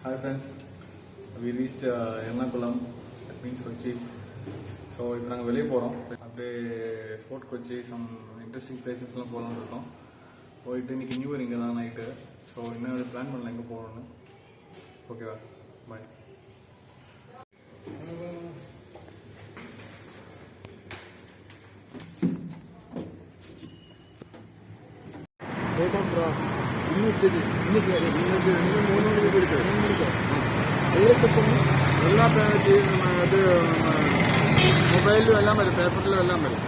Hi friends, we reached Ernakulam, that means Kochi. So இப்போ நாங்கள் வெளியே போகிறோம். அப்படியே ஃபோர்ட் கொச்சி சம் இன்ட்ரெஸ்டிங் பிளேசஸ்லாம் போகலான்னு இருக்கோம். போயிட்டு இன்றைக்கி நியூ இயர் இங்கே தான் நைட்டு. ஸோ இன்னும் பிளான் பண்ணல எங்கே போகணுன்னு. ஓகேவா, பாய். இன்னைக்கு 3 மணிக்கு இருக்கு. எல்லா இது மொபைலும் எல்லாம் வரும், பேப்பர்லும் எல்லாம் வரும்.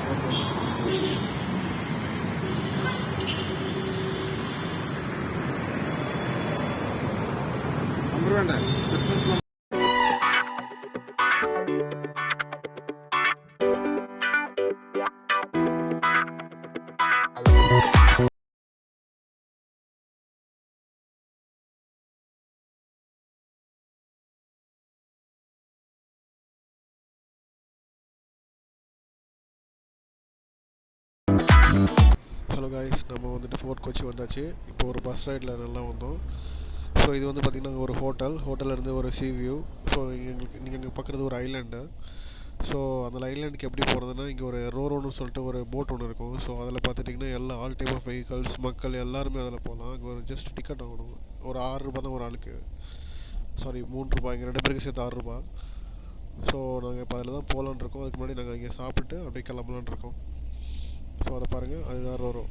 நம்பர் வேண்டாம். ஹலோ காய்ஸ், நம்ம வந்துட்டு ஃபோர்ட் கொச்சி வந்தாச்சு. இப்போ ஒரு பஸ் ரைடில் நல்லா வந்தோம். ஸோ இது வந்து பார்த்திங்கன்னா ஒரு ஹோட்டல்லேருந்து ஒரு சீ வியூ. ஸோ நீங்கள் இங்கே பார்க்குறது ஒரு ஐலாண்டு. ஸோ அந்த ஐலாண்டுக்கு எப்படி போகிறதுனா, இங்கே ஒரு ரோரோன்னு சொல்லிட்டு ஒரு போட் ஒன்று இருக்கும். ஸோ அதில் பார்த்துட்டிங்கன்னா எல்லா ஆல் டைப் ஆஃப் வெஹிக்கல்ஸ், மக்கள் எல்லாருமே அதில் போகலாம். அங்கே ஒரு ஜஸ்ட் டிக்கெட் வாங்கணும். ஒரு 6 ரூபா தான் ஒரு ஆளுக்கு. சாரி, 3 ரூபா. இங்கே 2 பேருக்கு சேர்த்து 6 ரூபா. ஸோ நாங்கள் இப்போ அதில் தான் போகலான்னு இருக்கோம். அதுக்கு முன்னாடி நாங்கள் இங்கே சாப்பிட்டு அப்படியே கிளம்பலான்னு இருக்கோம். ஸோ அதை பாருங்கள், அதுதான் ரோரோ.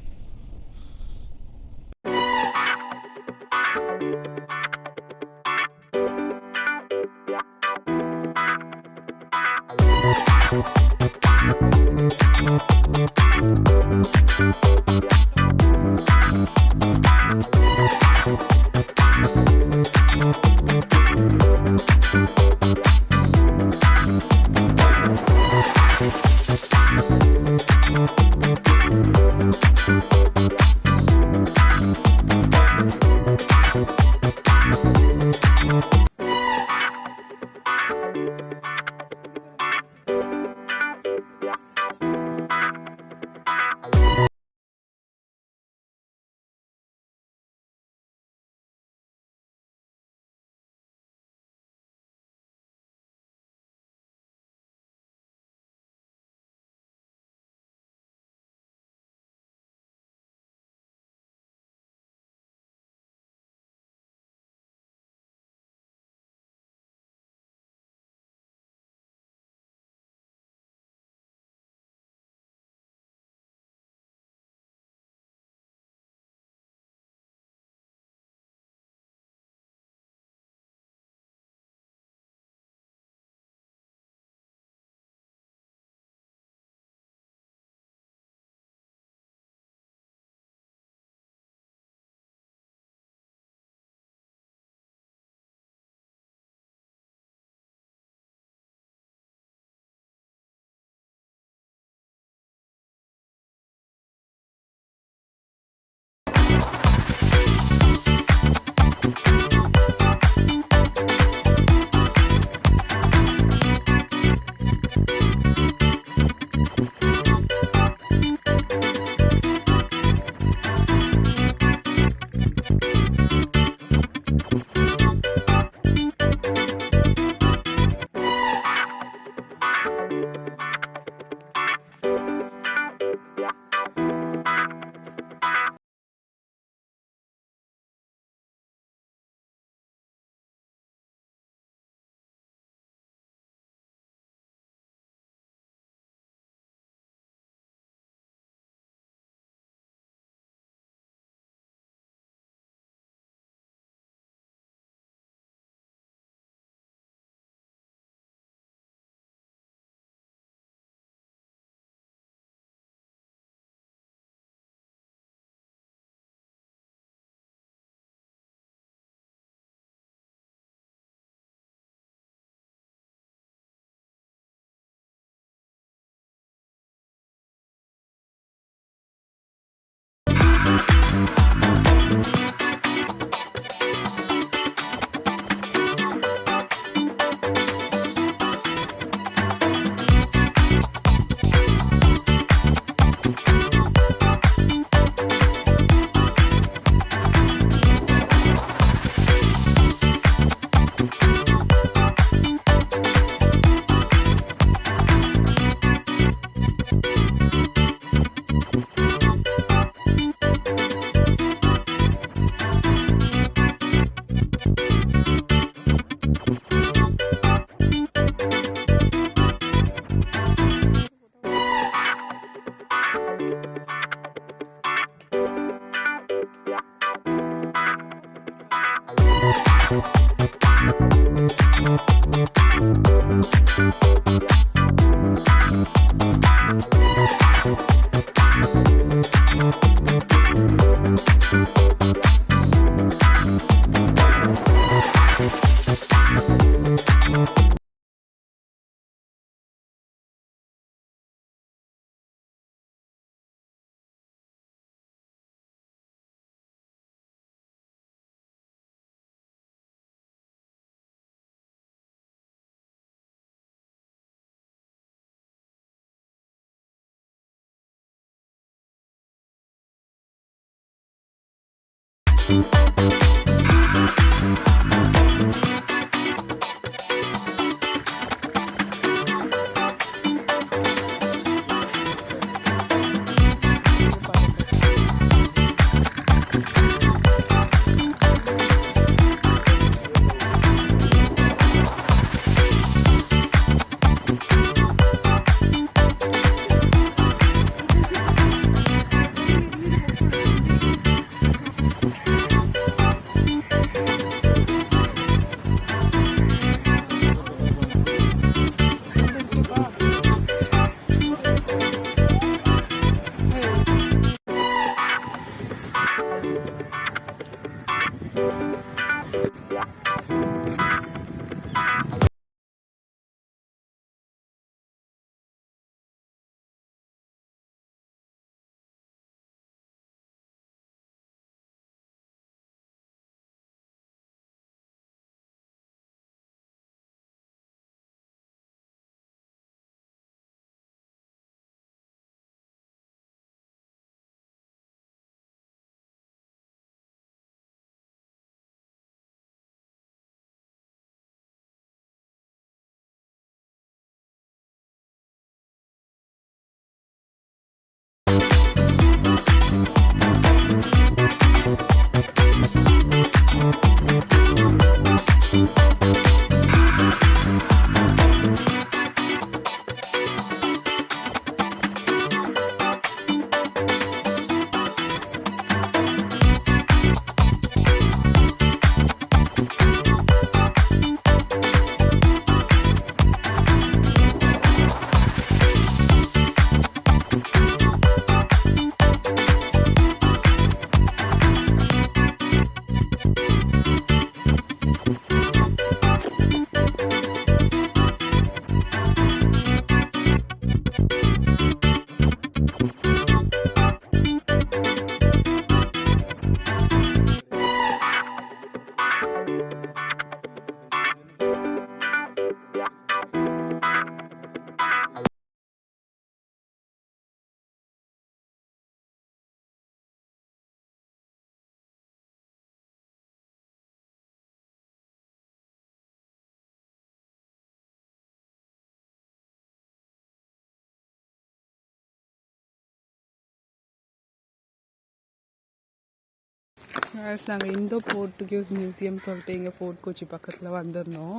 நாங்கள் இந்தோ போர்ட்டுகீஸ் மியூசியம் சொல்லிட்டு இங்கே ஃபோர்ட் கொச்சி பக்கத்தில் வந்திருந்தோம்.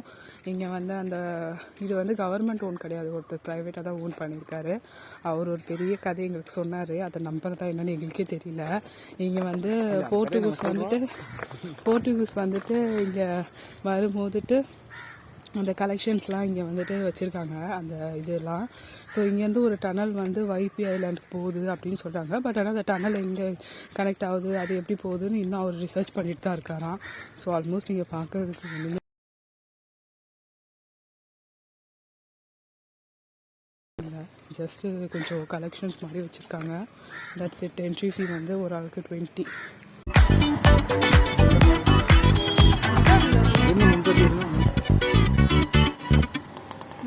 இங்கே வந்து அந்த இது வந்து கவர்மெண்ட் ஓன் கிடையாது, ஒருத்தர் ப்ரைவேட்டாக தான் ஓன் பண்ணியிருக்காரு. அவர் ஒரு பெரிய கதை எங்களுக்கு சொன்னார், அதை நம்புறதா என்னன்னு எங்களுக்கே தெரியல. இங்கே வந்து போர்ட்டுகீஸ் வந்துட்டு இங்கே வரும்போதுட்டு அந்த கலெக்ஷன்ஸ்லாம் இங்கே வந்துட்டு வச்சுருக்காங்க, அந்த இதெல்லாம். ஸோ இங்கேருந்து ஒரு டனல் வந்து வைபி ஐலாண்டுக்கு போகுது அப்படின்னு சொல்கிறாங்க. பட் ஆனால் அந்த டனல் எங்கே கனெக்ட் ஆகுது, அது எப்படி போகுதுன்னு இன்னும் அவர் ரிசர்ச் பண்ணிட்டு தான் இருக்காராம். ஸோ ஆல்மோஸ்ட் இங்கே பார்க்கறதுக்கு ஒன்றுமே இல்லை, ஜஸ்ட்டு கொஞ்சம் கலெக்ஷன்ஸ் மாதிரி வச்சுருக்காங்க. That's it. என்ட்ரி ஃபீ வந்து ஒரு ஆளுக்கு 20.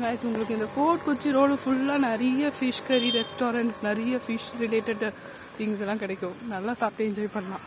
கைஸ், உங்களுக்கு இந்த ஃபோர்ட் கொச்சி ரோடு ஃபுல்லாக நிறைய ஃபிஷ் கறி ரெஸ்டாரண்ட்ஸ், நிறைய ஃபிஷ் ரிலேட்டட் திங்ஸ் எல்லாம் கிடைக்கும். நல்லா சாப்பிட்டு என்ஜாய் பண்ணலாம்.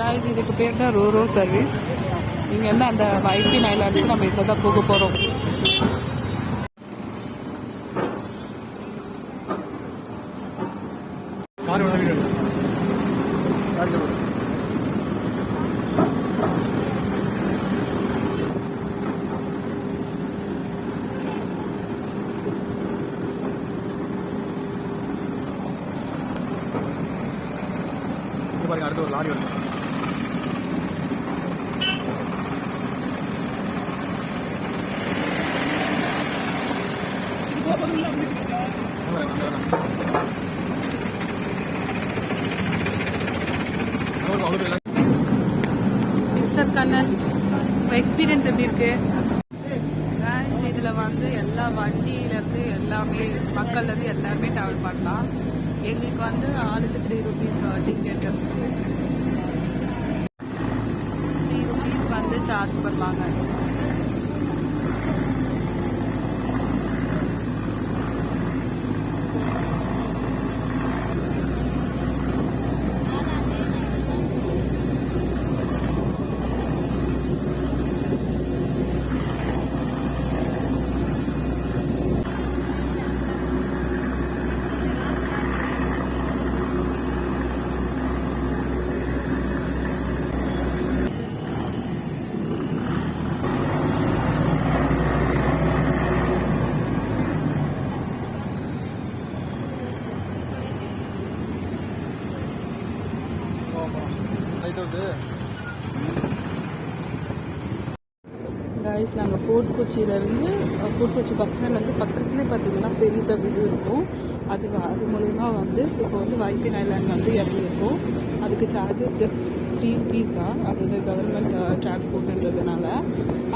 guys, இதுக்கு பேர் தான் ரோரோ சர்வீஸ். இங்கேருந்து அந்த வைபி ஐலாண்டுக்கு நம்ம இப்போ தான் போக போகிறோம். பாருங்க, அடுத்து ஒரு லாரி வருது. கண்ணன் எக்ஸ்பீரியன்ஸ் எப்படி இருக்கு? இதில் வந்து எல்லா வண்டியிலேருந்து எல்லாமே மக்கள்லேருந்து எல்லாருமே ட்ராவல் பண்ணலாம். எங்களுக்கு வந்து ஆளுக்கு 3 rupees டிக்கெட்டு, 3 rupees வந்து சார்ஜ் பண்ணுவாங்க. கைஸ், நாங்கள் ஃபோர்ட் கொச்சியிலேருந்து ஃபோர்ட் கொச்சி பஸ் ஸ்டாண்ட்லேருந்து பக்கத்துலேயே பார்த்தீங்கன்னா ஃபெரி சர்வீஸ் இருக்கும். அது மூலயமா வந்து இப்போ வந்து வைப்பின் ஐலாண்ட் வந்து இறங்கியிருக்கோம். அதுக்கு சார்ஜஸ் ஜஸ்ட் 3 rupees தான். அது வந்து கவர்மெண்ட் டிரான்ஸ்போர்ட்ன்றதுனால.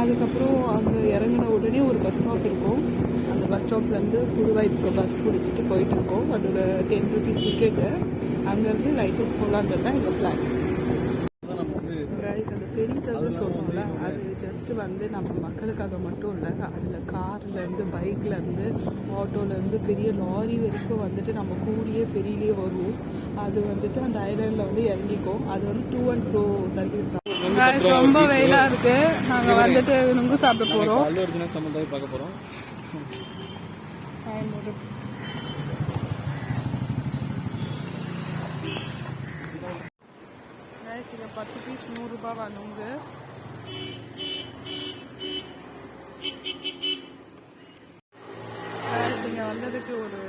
அதுக்கப்புறம் அங்கே இறங்கின உடனே ஒரு பஸ் ஸ்டாப் இருக்கும். அந்த பஸ் ஸ்டாப்லேருந்து புதுவாய்ப்புக்கு பஸ் பிடிச்சிட்டு போயிட்டு இருக்கோம். அதோட 10 rupees டிக்கெட்டு. அங்கேருந்து லைட்டஸ் போகலான்றது தான் எங்கள் பிளான். கைஸ், அந்த ஃபெரி சர்வீஸ் சொன்னோம்ல, அது ஜஸ்ட்டு வந்து நம்ம மக்களுக்காக மட்டும் இல்லை. அதில் கார்லேருந்து, பைக்லேருந்து, ஆட்டோலேருந்து, பெரிய லாரி வரைக்கும் வந்துட்டு நம்ம கூடியே ஃபெரிலேயே வருவோம். அது வந்துட்டு அந்த ஐலாண்டில் வந்து இறங்கிக்கும். அது வந்து 2 and 4 சர்வீஸ் தான். கைஸ், ரொம்ப வெயிலாக இருக்குது. நாங்கள் வந்துட்டு நுங்கு சாப்பிட போகிறோம். பார்க்க போகிறோம். இங்கே 10 பீஸ் 100 ரூபாவா நுங்கு. இங்கே வந்ததுக்கு ஒரு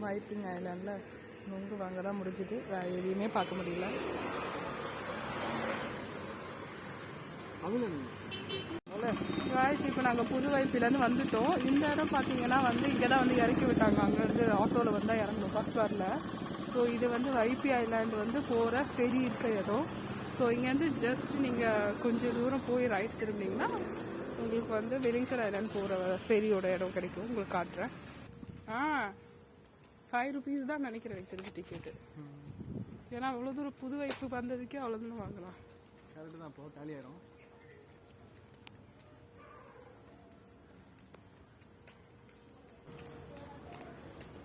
வைப்பிங் ஐலாண்டில் நுங்கு வாங்க தான் முடிஞ்சுது. வேறு எதையுமே பார்க்க முடியல. இப்போ நாங்கள் புது வைப்பிலேருந்து வந்துட்டோம். இந்த இடம் பார்த்தீங்கன்னா வந்து இங்கே தான் வந்து இறக்கி விட்டாங்க. அங்கேருந்து ஆட்டோவில் வந்தால் இறங்கணும், பஸ் வரல. ஸோ இது வந்து வைப்பி ஐலாண்டு வந்து போகிற ஃபெரி இருக்க இடம். ஸோ இங்கேருந்து ஜஸ்ட் நீங்கள் கொஞ்சம் தூரம் போய் ரைட் திரும்பினீங்கன்னா உங்களுக்கு வந்து வெலிங்டன் ஐலாண்ட் போகிற ஃபெரியோட இடம் கிடைக்கும். உங்களுக்கு காட்டுறேன். 5 rupees தான் நினைக்கிறேன் எனக்கு திருப்பி டிக்கெட்டு. ஏன்னா அவ்வளோ தூரம் புது வைப்பு வந்ததுக்கே அவ்வளோ தூரம் வாங்கலாம். கரெக்டு தான். இப்போ காலி ஆயிரும்.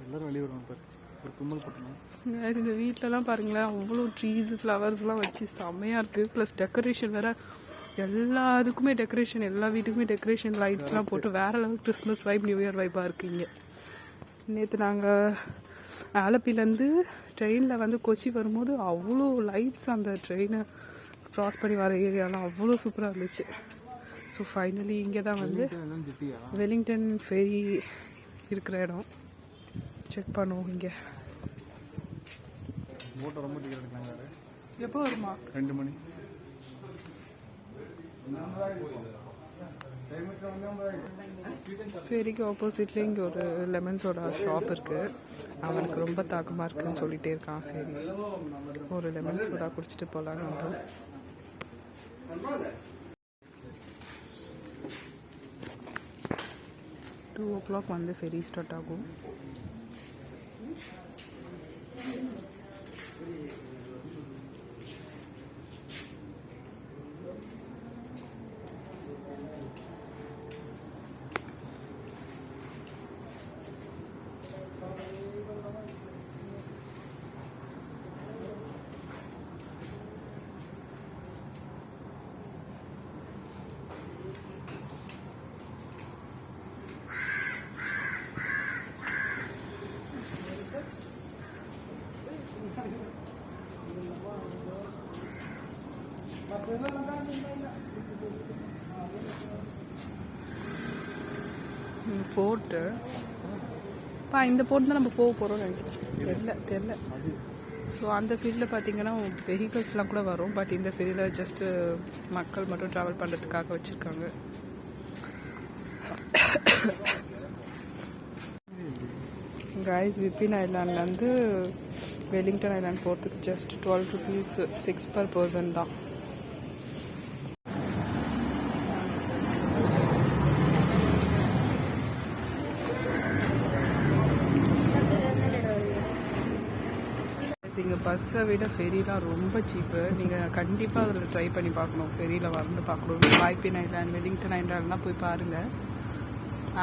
எல்லாரும் வெளியே வருவாங்க பாரு. ஒரு தும்மல் போட்டணும். இந்த வீட்டிலலாம் பாருங்களேன், அவ்வளோ ட்ரீஸ் ஃப்ளவர்ஸ்லாம் வச்சு செம்மையாக இருக்குது. ப்ளஸ் டெக்கரேஷன் வேறு, எல்லா இதுக்குமே டெக்கரேஷன், எல்லா வீட்டுக்குமே டெக்கரேஷன் லைட்ஸ்லாம் போட்டு வேறு level Christmas vibe, New Year வைப்பாக இருக்குங்க. நேற்று நாங்கள் ஆலப்பிலேருந்து ட்ரெயினில் வந்து கொச்சி வரும்போது அவ்வளோ லைட்ஸ், அந்த ட்ரெயினை க்ராஸ் பண்ணி வர ஏரியாலாம் அவ்வளோ சூப்பராக இருந்துச்சு. ஸோ ஃபைனலி இங்கே தான் வந்து வெலிங்டன் ஃபெரி இருக்கிற இடம். செக் பண்ணுவோம். இங்கே போட்டோ ரொம்ப டிக்கெட் எடுக்கலாங்க. எப்போ வருமா? 2 மணி. ஃபெரிக்கு ஆப்போசிட்லேயே இங்கே ஒரு லெமன் சோடா ஷாப் இருக்குது. அவனுக்கு ரொம்ப தாக்கமாக இருக்குன்னு சொல்லிகிட்டே இருக்கான். சரி, ஒரு லெமன் சோடா குடிச்சிட்டு போகலான்னு வந்தோம். டூ ஓ கிளாக் வந்து ஃபெரி ஸ்டார்ட் ஆகும். போர்ட்டு இந்த போர்ட் தான் நம்ம போக போகிறோம் நினைக்கிறேன். தெரில. ஸோ அந்த ஃபீல்டில் பார்த்தீங்கன்னா வெஹிக்கல்ஸ்லாம் கூட வரும். பட் இந்த ஃபீல்டில் ஜஸ்ட்டு மக்கள் மட்டும் ட்ராவல் பண்ணுறதுக்காக வச்சுருக்காங்க. கைஸ், விப்பின் ஐலாண்ட்லேருந்து வெலிங்டன் ஐலாண்ட் போகிறதுக்கு ஜஸ்ட் 12 rupees 6 per person தான். பஸ்ஸை விட ஃபெரிலாம் ரொம்ப சீப்பு. நீங்கள் கண்டிப்பாக அதில் ட்ரை பண்ணி பார்க்கணும். ஃபெரியில் வந்து பார்க்கணும். வாய்ப்பின் ஐலாண்ட், வெலிங்டன் ஐலாண்ட்லாம் போய் பாருங்கள்.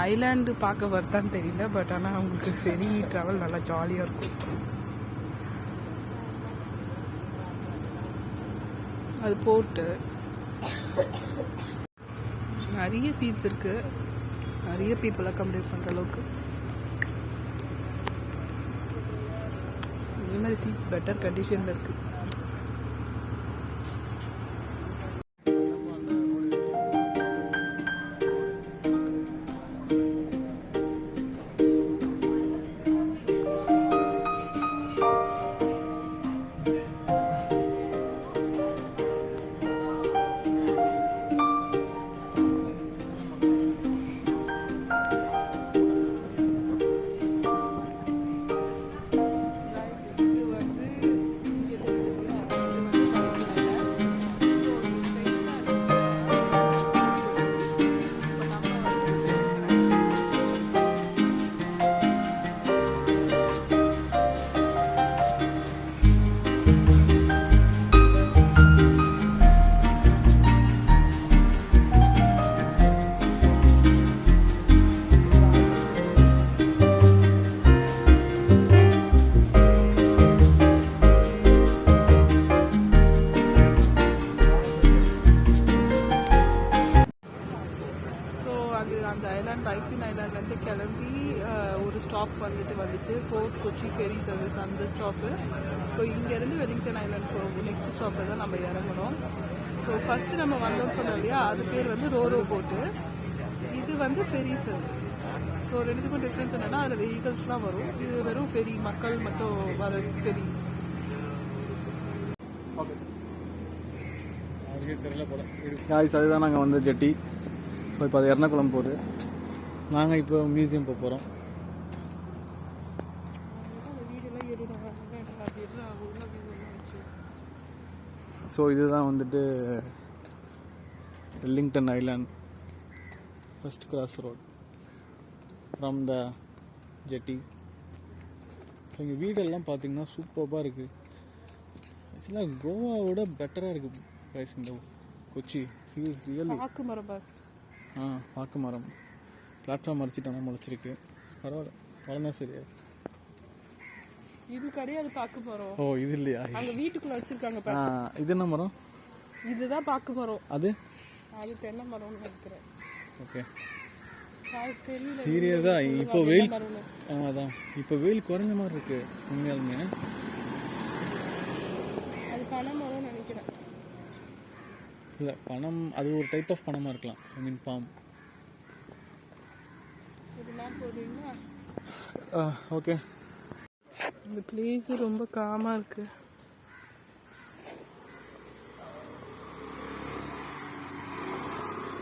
ஐலாண்டு பார்க்க வருதான்னு தெரியல, பட் ஆனால் உங்களுக்கு ஃபெரி ட்ராவல் நல்லா ஜாலியாக இருக்கும். அது போட்டு நிறைய சீட்ஸ் இருக்குது, நிறைய பீப்புள் அக்காமடேட் பண்ணுற அளவுக்கு. இதே மாதிரி சீட்ஸ் பெட்டர் கண்டிஷனில் இருக்குது. அந்த ஐலாண்ட் வைப்பின் ஐலாண்ட்லேருந்து கிளம்பி ஒரு ஸ்டாப் வந்துச்சு ஃபோர்ட் கொச்சி ஃபெரி சர்வீஸ், அந்த ஸ்டாப்பு. ஸோ இங்கேருந்து வெலிங்டன் ஐலாண்ட் போகும். நெக்ஸ்ட் ஸ்டாப்பில் தான் நம்ம இறங்கணும். ஸோ ஃபஸ்ட்டு நம்ம வந்தோம்னு சொன்னோம் இல்லையா, அது பேர் வந்து ரோரோ போட்டு, இது வந்து ஃபெரி சர்வீஸ். ஸோ ரெண்டுத்துக்கும் டிஃப்ரென்ஸ் என்னென்னா அதில் வெஹிக்கல்ஸ்லாம் வரும், இது வெறும் ஃபெரி, மக்கள் மட்டும் வர ஃபெரி. காய்ஸ் அதுதான் நாங்கள் வந்து ஜெட்டி. ஸோ இப்போ அது எர்ணாகுளம் போகுது. நாங்கள் இப்போ மியூசியம் போக போகிறோம். ஸோ இதுதான் வந்துட்டு Wellington Island first cross road from the jetty. So இங்கே வீடெல்லாம் பார்த்தீங்கன்னா சூப்பராக இருக்குது. ஆக்சுவலாக கோவாவோட பெட்டராக இருக்குது கைஸ் இந்த கொச்சி. ரியலி பாக்கு மரம் பிளாட்ஃபார்ம் மறைச்சிட்டானா முளைச்சிருக்கு. பரவாயில்ல, பழனா சரியா. இது கிடையாது பாக்கு மரம். ஓ இது இல்லையா? அங்க வீட்டுக்குள்ள வச்சிருக்காங்க. இது என்ன மரம்? இதுதான் பாக்கு மரம். அது தென்னை மரம்னு நினைக்கிறேன். ஓகே சீரியஸா இப்போ வெயில், அதான் இப்போ வெயில் குறைஞ்ச மாதிரி இருக்கு உண்மையாலுமே. அது பனை மரம்னு நினைக்கிறேன். இல்லை பனம், அது ஒரு டைப் ஆஃப் பனமாக இருக்கலாம். ஐ மீன் பாம். இதெல்லாம் போடுறீங்களா? ஓகே. இந்த பிளேஸ் ரொம்ப காமாக இருக்கு.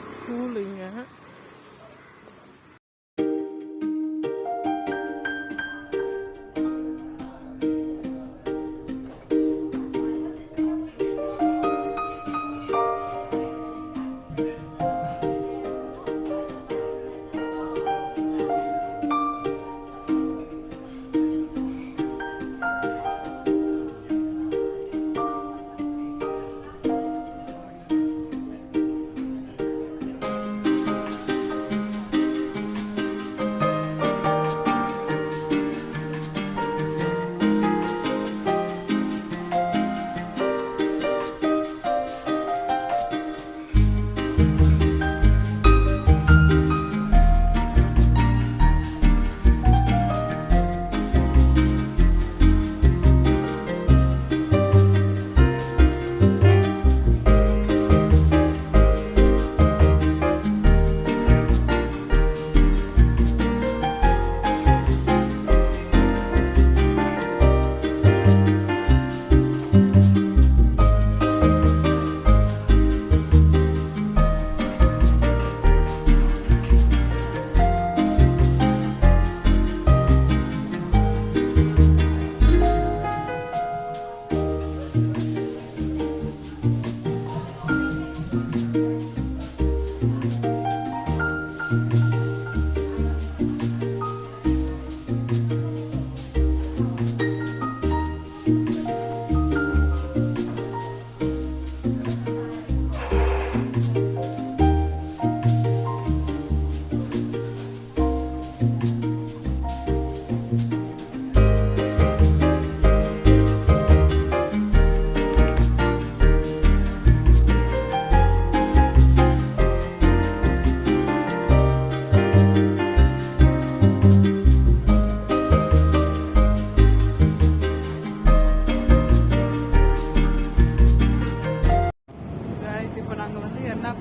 ஸ்கூலுங்க.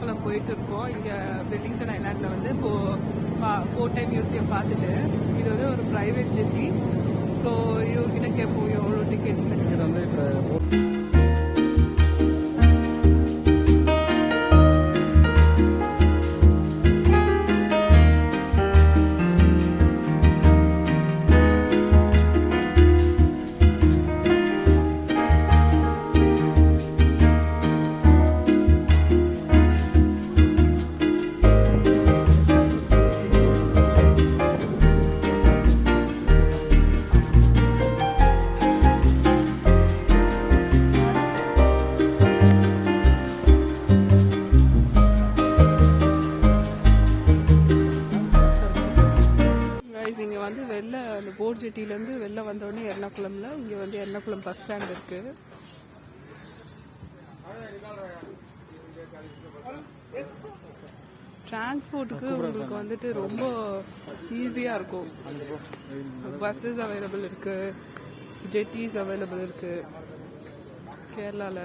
எர்ணாகுளம் போயிட்டு இருக்கோம். இங்கே வெல்லிங்டன் ஐலாண்டில் வந்து கோட்டை மியூசியம் பார்த்துட்டு இது வந்து ஒரு ப்ரைவேட் ஜெட்டி. ஸோ இவர்கிட்ட கேட்போம் எவ்வளோ டிக்கெட். டிக்கெட் வந்து இப்போ இங்கே வந்து வெளில அந்த போட் ஜெட்டிலேருந்து வெளில வந்தோடனே எர்ணாகுளம்ல இங்கே வந்து எர்ணாகுளம் பஸ் ஸ்டாண்ட் இருக்குது. டிரான்ஸ்போர்ட்டுக்கு உங்களுக்கு வந்துட்டு ரொம்ப ஈஸியாக இருக்கும். பஸ்ஸஸ் அவைலபிள் இருக்குது, ஜெட்டிஸ் அவைலபிள் இருக்குது கேரளாவில்.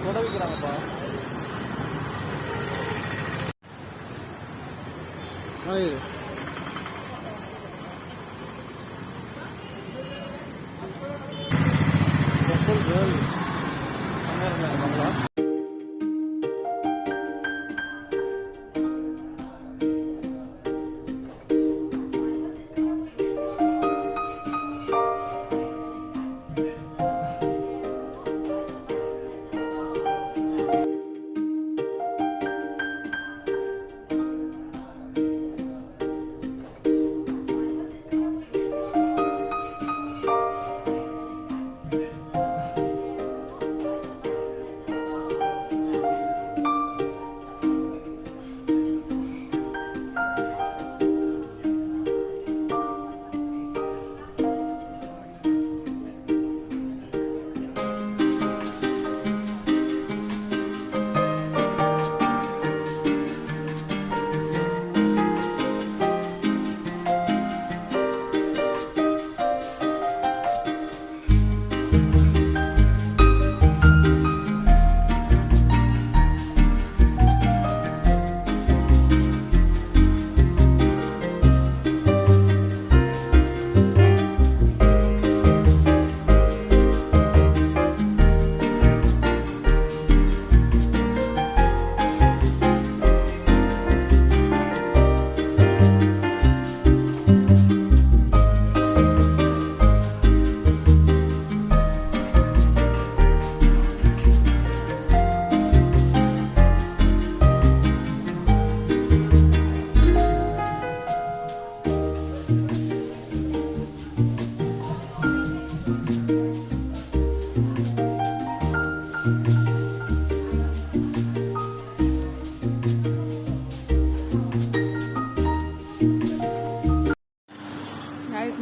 கொடை விற்கிறாங்கப்பா.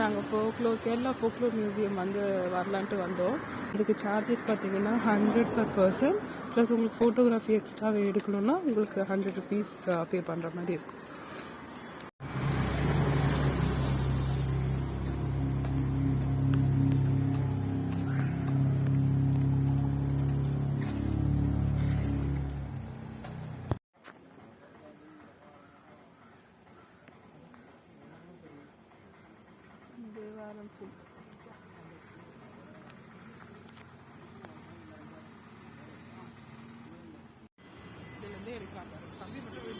நாங்கள் கேரளா ஃபோக்லோர் மியூசியம் வந்து வரலான்ட்டு வந்தோம். இதுக்கு சார்ஜஸ் பார்த்தீங்கன்னா 100 per person, ப்ளஸ் உங்களுக்கு ஃபோட்டோகிராஃபி எக்ஸ்ட்ராவே எடுக்கணும்னா உங்களுக்கு 100 rupees பே பண்ணுற மாதிரி இருக்கும். தேவாரம் ஃபுட் இதுலேருந்தே எடுக்கிறாங்க. கம்மி பண்ணவே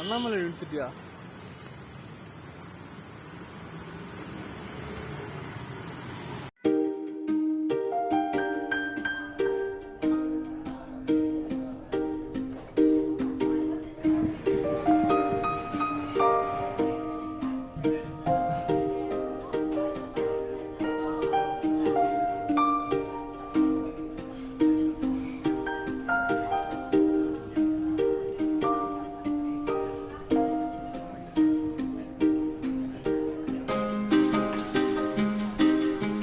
அண்ணாமலை யூனிவர்சிட்டியா?